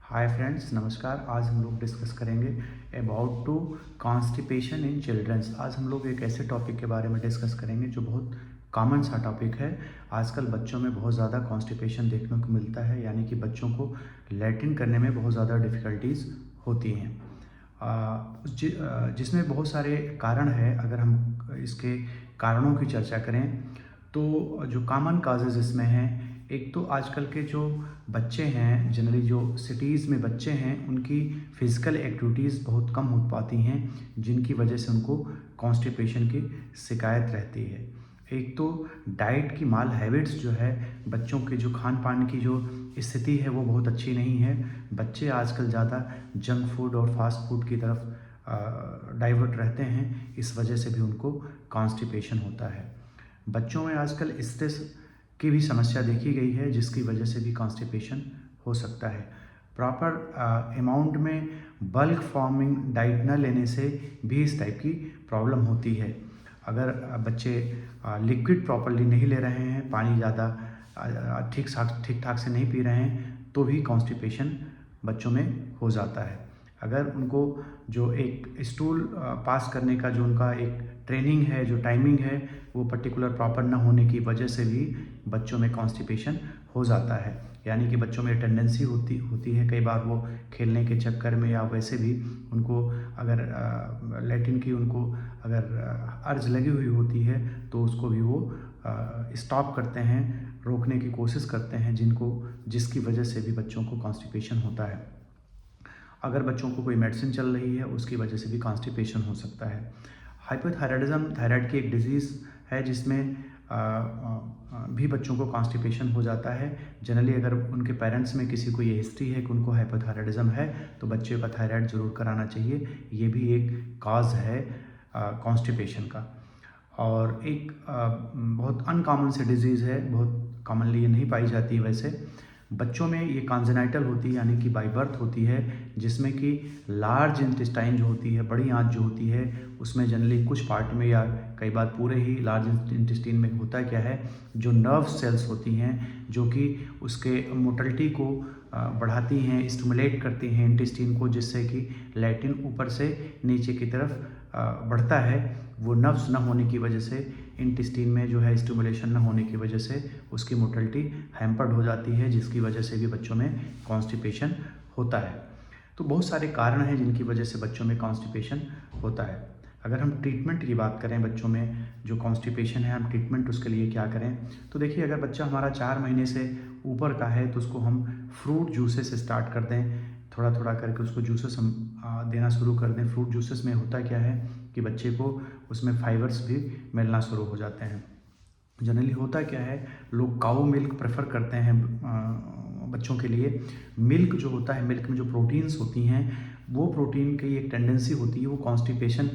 Hi friends, नमस्कार। आज हम लोग डिस्कस करेंगे about to constipation in childrens. आज हम लोग एक ऐसे टॉपिक के बारे में डिस्कस करेंगे जो बहुत कॉमन सा टॉपिक है। आजकल बच्चों में बहुत ज़्यादा कॉन्स्टिपेशन देखने को मिलता है, यानी कि बच्चों को लैट्रिन करने में बहुत ज़्यादा डिफ़िकल्टीज़ होती हैं, जिसमें बहुत सारे कारण हैं। अगर हम इसके कारणों की चर्चा करें तो जो कॉमन काजेज़ इसमें हैं, एक तो आजकल के जो बच्चे हैं, जनरली जो सिटीज़ में बच्चे हैं, उनकी फ़िज़िकल एक्टिविटीज़ बहुत कम हो पाती हैं, जिनकी वजह से उनको कॉन्स्टिपेशन की शिकायत रहती है। एक तो डाइट की माल हैबिट्स जो है, बच्चों के जो खान पान की जो स्थिति है वो बहुत अच्छी नहीं है। बच्चे आजकल ज़्यादा जंक फूड और फास्ट फूड की तरफ डाइवर्ट रहते हैं, इस वजह से भी उनको कॉन्स्टिपेशन होता है। बच्चों में आजकल स्ट्रेस की भी समस्या देखी गई है, जिसकी वजह से भी कॉन्स्टिपेशन हो सकता है। प्रॉपर अमाउंट में बल्क फॉर्मिंग डाइट न लेने से भी इस टाइप की प्रॉब्लम होती है। अगर बच्चे लिक्विड प्रॉपरली नहीं ले रहे हैं, पानी ज़्यादा ठीक ठाक से नहीं पी रहे हैं, तो भी कॉन्स्टिपेशन बच्चों में हो जाता है। अगर उनको जो एक स्टूल पास करने का जो उनका एक ट्रेनिंग है, जो टाइमिंग है, वो पर्टिकुलर प्रॉपर ना होने की वजह से भी बच्चों में कॉन्स्टिपेशन हो जाता है। यानी कि बच्चों में टेंडेंसी होती है, कई बार वो खेलने के चक्कर में या वैसे भी उनको अगर लैट्रिन की उनको अगर अर्ज लगी हुई होती है, तो उसको भी वो स्टॉप करते हैं, रोकने की कोशिश करते हैं, जिसकी वजह से भी बच्चों को कॉन्स्टिपेशन होता है। अगर बच्चों को कोई मेडिसिन चल रही है, उसकी वजह से भी कॉन्स्टिपेशन हो सकता है। हाइपोथायराइडिज्म थायराइड की एक डिजीज़ है, जिसमें भी बच्चों को कॉन्स्टिपेशन हो जाता है। जनरली अगर उनके पेरेंट्स में किसी को ये हिस्ट्री है कि उनको हाइपोथायराइडिज्म है, तो बच्चे का थायराइड ज़रूर कराना चाहिए। ये भी एक काज है कॉन्स्टिपेशन का। और एक बहुत अनकॉमन से डिजीज़ है, बहुत कॉमनली ये नहीं पाई जाती वैसे। बच्चों में ये कॉन्जेनाइटल होती है, यानी कि बाय बर्थ होती है, जिसमें कि लार्ज इंटेस्टाइन जो होती है, बड़ी आंत जो होती है, उसमें जनरली कुछ पार्ट में या कई बार पूरे ही लार्ज इंटेस्टाइन में होता क्या है, जो नर्व सेल्स होती हैं, जो कि उसके मोटिलिटी को बढ़ाती हैं, स्टिमुलेट करती हैं इंटेस्टाइन को, जिससे कि लैट्रिन ऊपर से नीचे की तरफ बढ़ता है। वो नर्व्स न होने की वजह से, इंटेस्टाइन में जो है स्टिमुलेशन न होने की वजह से उसकी मोटिलिटी हैम्पर्ड हो जाती है, जिसकी वजह से भी बच्चों में कॉन्स्टिपेशन होता है। तो बहुत सारे कारण हैं जिनकी वजह से बच्चों में कॉन्स्टिपेशन होता है। अगर हम ट्रीटमेंट की बात करें, बच्चों में जो कॉन्स्टिपेशन है, हम ट्रीटमेंट उसके लिए क्या करें, तो देखिए, अगर बच्चा हमारा 4 महीने से ऊपर का है, तो उसको हम फ्रूट जूसेस से स्टार्ट कर दें। थोड़ा थोड़ा करके उसको जूसेस हम देना शुरू कर दें। फ्रूट जूसेस में होता क्या है कि बच्चे को उसमें फाइबर्स भी मिलना शुरू हो जाते हैं। जनरली होता क्या है, लोग काऊ मिल्क प्रेफर करते हैं बच्चों के लिए। मिल्क जो होता है, मिल्क में जो प्रोटीन्स होती हैं, वो प्रोटीन की एक टेंडेंसी होती है, वो कॉन्स्टिपेशन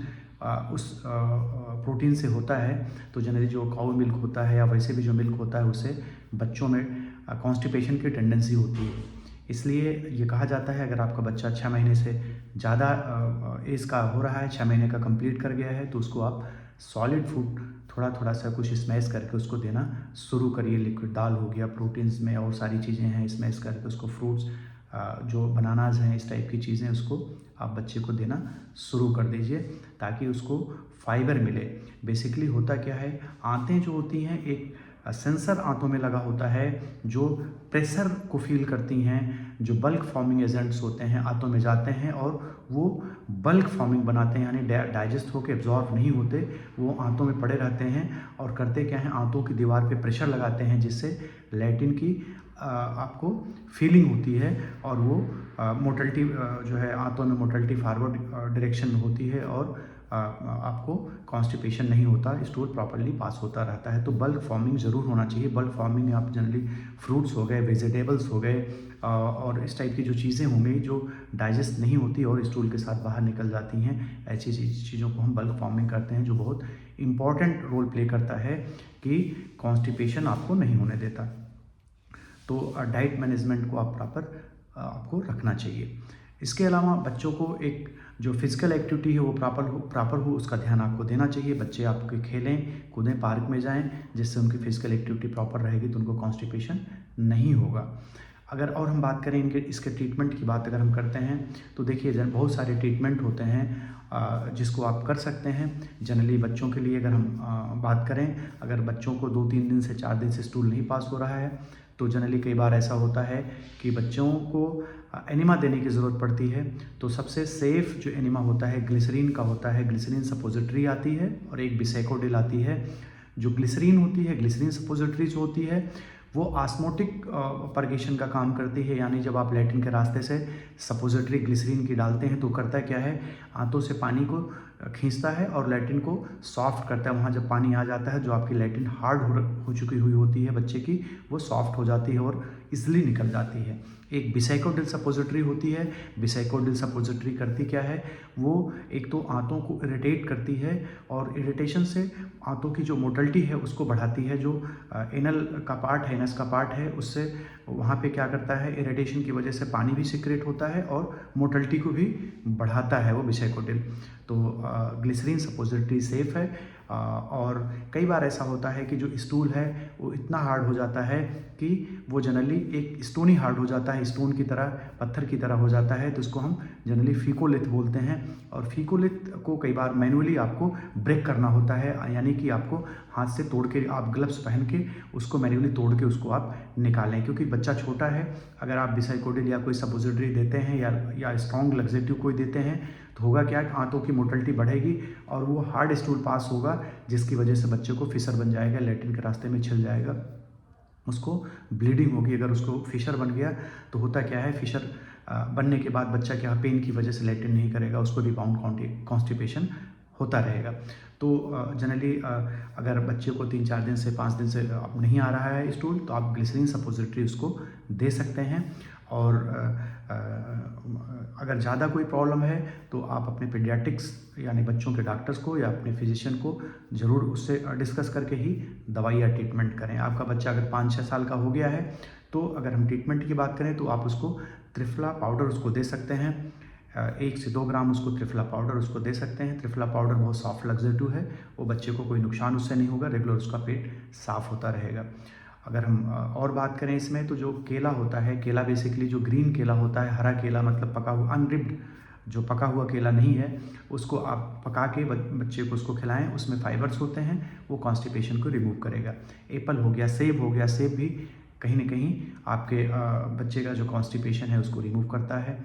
उस प्रोटीन से होता है। तो जनरली जो काऊ मिल्क होता है या वैसे भी जो मिल्क होता है, उससे बच्चों में कॉन्स्टिपेशन की टेंडेंसी होती है। इसलिए ये कहा जाता है, अगर आपका बच्चा 6 महीने से ज़्यादा एज का हो रहा है, 6 महीने का कंप्लीट कर गया है, तो उसको आप सॉलिड फूड थोड़ा थोड़ा सा कुछ स्मैश करके उसको देना शुरू करिए। लिक्विड दाल हो गया, प्रोटीन्स में और सारी चीज़ें हैं, स्मैश करके उसको फ्रूट्स, जो बनानाज हैं, इस टाइप की चीज़ें उसको आप बच्चे को देना शुरू कर दीजिए, ताकि उसको फाइबर मिले। बेसिकली होता क्या है, आंतें जो होती हैं, एक सेंसर आंतों में लगा होता है, जो प्रेशर को फील करती हैं। जो बल्क फॉर्मिंग एजेंट्स होते हैं आंतों में जाते हैं और वो बल्क फॉर्मिंग बनाते हैं, यानी डाइजेस्ट होकर एब्जॉर्ब नहीं होते, वो आंतों में पड़े रहते हैं और करते क्या हैं, आंतों की दीवार पे प्रेशर लगाते हैं, जिससे लैट्रिन की आपको फीलिंग होती है, और वो मोटिलिटी जो है, आंतों में मोटिलिटी फॉरवर्ड डायरेक्शन में होती है, और आपको कॉन्स्टिपेशन नहीं होता, स्टूल प्रॉपरली पास होता रहता है। तो बल्क फॉर्मिंग ज़रूर होना चाहिए। बल्क फॉर्मिंग में आप जनरली फ्रूट्स हो गए, वेजिटेबल्स हो गए, और इस टाइप की जो चीज़ें होंगी जो डाइजेस्ट नहीं होती और स्टूल के साथ बाहर निकल जाती हैं, ऐसी चीज़ों को हम बल्क फॉर्मिंग करते हैं, जो बहुत इंपॉर्टेंट रोल प्ले करता है कि कॉन्स्टिपेशन आपको नहीं होने देता। तो डाइट मैनेजमेंट को आप प्रॉपर आपको रखना चाहिए। इसके अलावा बच्चों को एक जो फिजिकल एक्टिविटी है वो प्रॉपर हो, उसका ध्यान आपको देना चाहिए। बच्चे आपके खेलें कूदें, पार्क में जाएं, जिससे उनकी फिजिकल एक्टिविटी प्रॉपर रहेगी, तो उनको कॉन्स्टिपेशन नहीं होगा। अगर और हम बात करें इनके इसके ट्रीटमेंट की बात अगर हम करते हैं तो देखिए बहुत सारे ट्रीटमेंट होते हैं जिसको आप कर सकते हैं। जनरली बच्चों के लिए अगर हम बात करें, अगर बच्चों को 2-3 दिन से 4 दिन से स्टूल नहीं पास हो रहा है तो जनरली कई बार ऐसा होता है कि बच्चों को एनिमा देने की ज़रूरत पड़ती है। तो सबसे सेफ़ जो एनिमा होता है ग्लिसरीन का होता है। ग्लिसरीन सपोजिटरी आती है और एक बिसेकोडिल आती है। जो ग्लिसरीन होती है, ग्लिसरीन सपोजिटरी जो होती है वो ऑस्मोटिक परगेशन का काम करती है, यानी जब आप लैट्रिन के रास्ते से सपोजिटरी ग्लिसरीन की डालते हैं तो करता क्या है, आंतों से पानी को खींचता है और लैट्रिन को सॉफ्ट करता है। वहाँ जब पानी आ जाता है, जो आपकी लैट्रिन हार्ड हो चुकी हुई होती है बच्चे की, वो सॉफ्ट हो जाती है और ईजिली निकल जाती है। एक बिसेकोडिल सपोजिटरी होती है। बिसेकोडिल सपोजिटरी करती क्या है, वो एक तो आंतों को इरिटेट करती है और इरिटेशन से आंतों की जो मोटिलिटी है उसको बढ़ाती है। जो एनल का पार्ट है, एनस का पार्ट है, उससे वहाँ पे क्या करता है, इरिटेशन की वजह से पानी भी सिक्रेट होता है और मोटिलिटी को भी बढ़ाता है वो बिसेकोडिल। तो ग्लिसरीन सपोजिटरी सेफ़ है। और कई बार ऐसा होता है कि जो स्टूल है वो इतना हार्ड हो जाता है कि वो जनरली एक स्टोनी हार्ड हो जाता है, स्टोन की तरह, पत्थर की तरह हो जाता है। तो इसको हम जनरली फीकोलिथ बोलते हैं। और फीकोलिथ को कई बार मैनुअली आपको ब्रेक करना होता है, यानी कि आपको हाथ से तोड़ के, आप ग्लव्स पहन के उसको मैनुअली तोड़ के उसको आप निकालें, क्योंकि बच्चा छोटा है। अगर आप बिसाइकोडिल या कोई सपोजिटरी देते हैं या स्ट्रॉन्ग लग्जेटिव कोई देते हैं तो होगा क्या, आंतों की मोटिलिटी बढ़ेगी और वो हार्ड स्टूल पास होगा, जिसकी वजह से बच्चे को फिशर बन जाएगा, लैट्रिन के रास्ते में छिल जाएगा, उसको ब्लीडिंग होगी। अगर उसको फिशर बन गया तो होता क्या है, फिशर बनने के बाद बच्चा क्या, पेन की वजह से लैट्रिन नहीं करेगा, उसको रिबाउंड कॉन्स्टिपेशन होता रहेगा। तो जनरली अगर बच्चे को 3-4 दिन से 5 दिन से अब नहीं आ रहा है स्टूल, तो आप ग्लिसरीन सपोजिटरी उसको दे सकते हैं। और अगर ज़्यादा कोई प्रॉब्लम है तो आप अपने पीडियाट्रिक्स यानी बच्चों के डॉक्टर्स को या अपने फिजिशियन को ज़रूर उससे डिस्कस करके ही दवाई या ट्रीटमेंट करें। आपका बच्चा अगर 5-6 साल का हो गया है तो अगर हम ट्रीटमेंट की बात करें तो आप उसको त्रिफला पाउडर उसको दे सकते हैं। 1 से 2 ग्राम उसको त्रिफला पाउडर उसको दे सकते हैं। त्रिफला पाउडर बहुत सॉफ्ट लग्जेटिव है, वो बच्चे को कोई नुकसान उससे नहीं होगा, रेगुलर उसका पेट साफ़ होता रहेगा। अगर हम और बात करें इसमें, तो जो केला होता है, केला बेसिकली जो ग्रीन केला होता है, हरा केला मतलब पका हुआ, अनरिप्ड जो पका हुआ केला नहीं है, उसको आप पका के बच्चे को उसको खिलाएं, उसमें फाइबर्स होते हैं, वो कॉन्स्टिपेशन को रिमूव करेगा। एप्पल हो गया, सेब हो गया, सेब भी कहीं ना कहीं आपके बच्चे का जो कॉन्स्टिपेशन है उसको रिमूव करता है।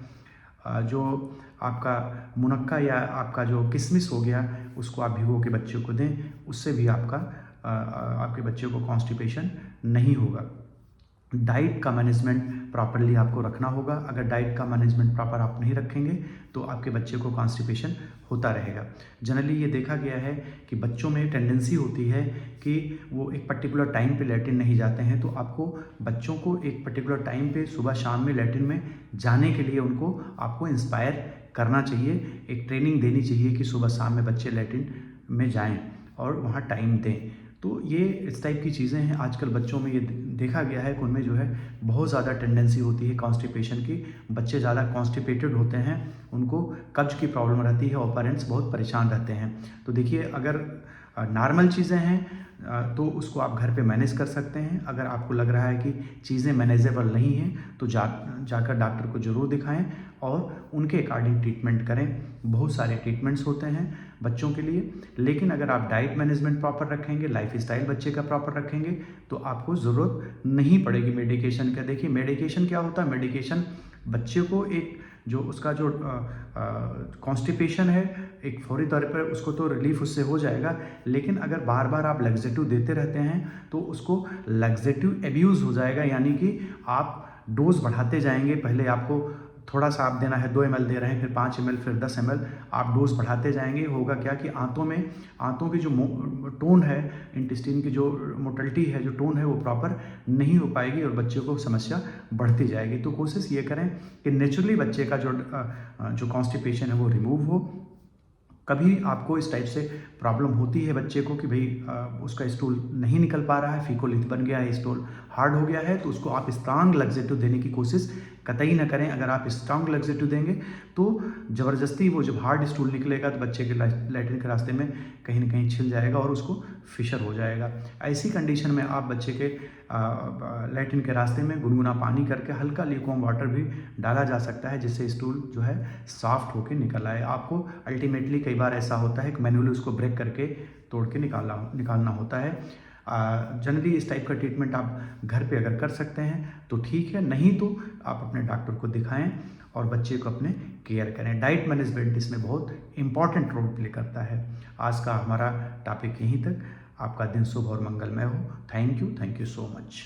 जो आपका मुनक्का या आपका जो किशमिश हो गया, उसको आप भिगो के बच्चे को दें, उससे भी आपके बच्चे को कॉन्स्टिपेशन नहीं होगा। डाइट का मैनेजमेंट प्रॉपरली आपको रखना होगा। अगर डाइट का मैनेजमेंट प्रॉपर आप नहीं रखेंगे तो आपके बच्चे को कॉन्स्टिपेशन होता रहेगा। जनरली ये देखा गया है कि बच्चों में टेंडेंसी होती है कि वो एक पर्टिकुलर टाइम पे लैट्रिन नहीं जाते हैं, तो आपको बच्चों को एक पर्टिकुलर टाइम पे सुबह शाम में लैट्रिन में जाने के लिए उनको आपको इंस्पायर करना चाहिए। एक ट्रेनिंग देनी चाहिए कि सुबह शाम में बच्चे लैट्रिन में जाएँ और वहाँ टाइम दें। तो ये इस टाइप की चीज़ें हैं। आजकल बच्चों में ये देखा गया है कि उनमें जो है बहुत ज़्यादा टेंडेंसी होती है कॉन्स्टिपेशन की। बच्चे ज़्यादा कॉन्स्टिपेटेड होते हैं, उनको कब्ज की प्रॉब्लम रहती है और पेरेंट्स बहुत परेशान रहते हैं। तो देखिए, अगर नॉर्मल चीज़ें हैं तो उसको आप घर पे मैनेज कर सकते हैं। अगर आपको लग रहा है कि चीज़ें मैनेजेबल नहीं हैं तो जाकर डॉक्टर को ज़रूर दिखाएं और उनके अकॉर्डिंग ट्रीटमेंट करें। बहुत सारे ट्रीटमेंट्स होते हैं बच्चों के लिए, लेकिन अगर आप डाइट मैनेजमेंट प्रॉपर रखेंगे, लाइफ स्टाइल बच्चे का प्रॉपर रखेंगे, तो आपको ज़रूरत नहीं पड़ेगी मेडिकेशन का। देखिए, मेडिकेशन क्या होता है, मेडिकेशन बच्चे को एक जो उसका जो कॉन्स्टिपेशन है, एक फौरी तौर पर उसको तो रिलीफ उससे हो जाएगा, लेकिन अगर बार बार आप लग्जेटिव देते रहते हैं तो उसको लग्जेटिव एब्यूज़ हो जाएगा, यानी कि आप डोज बढ़ाते जाएंगे। पहले आपको थोड़ा सा आप देना है, 2 ml दे रहे हैं, फिर 5 ml, फिर 10 ml, आप डोज बढ़ाते जाएंगे। होगा क्या कि आंतों की जो टोन है, इंटेस्टाइन की जो मोटिलिटी है, जो टोन है, वो प्रॉपर नहीं हो पाएगी और बच्चे को समस्या बढ़ती जाएगी। तो कोशिश ये करें कि नेचुरली बच्चे का जो कॉन्स्टिपेशन है वो रिमूव हो। कभी आपको इस टाइप से प्रॉब्लम होती है बच्चे को कि भाई उसका स्टूल नहीं निकल पा रहा है, फीकोलिथ बन गया है, स्टूल हार्ड हो गया है, तो उसको आप स्ट्रांग लग्जेटिव देने की कोशिश कतई ना करें। अगर आप स्ट्रॉन्ग लैक्सेटिव देंगे तो ज़बरदस्ती वो जब हार्ड स्टूल निकलेगा तो बच्चे के लैट्रिन के रास्ते में कहीं ना कहीं छिल जाएगा और उसको फिशर हो जाएगा। ऐसी कंडीशन में आप बच्चे के लैट्रिन के रास्ते में गुनगुना पानी करके हल्का ल्यूकवार्म वाटर भी डाला जा सकता है, जिससे स्टूल जो है सॉफ्ट होकर निकल आए। आपको अल्टीमेटली कई बार ऐसा होता है कि मैनुअली उसको ब्रेक करके तोड़ के निकालना होता है। जनरली इस टाइप का ट्रीटमेंट आप घर पे अगर कर सकते हैं तो ठीक है, नहीं तो आप अपने डॉक्टर को दिखाएं और बच्चे को अपने केयर करें। डाइट मैनेजमेंट इसमें बहुत इंपॉर्टेंट रोल प्ले करता है। आज का हमारा टॉपिक यहीं तक। आपका दिन शुभ और मंगलमय हो। Thank you so much.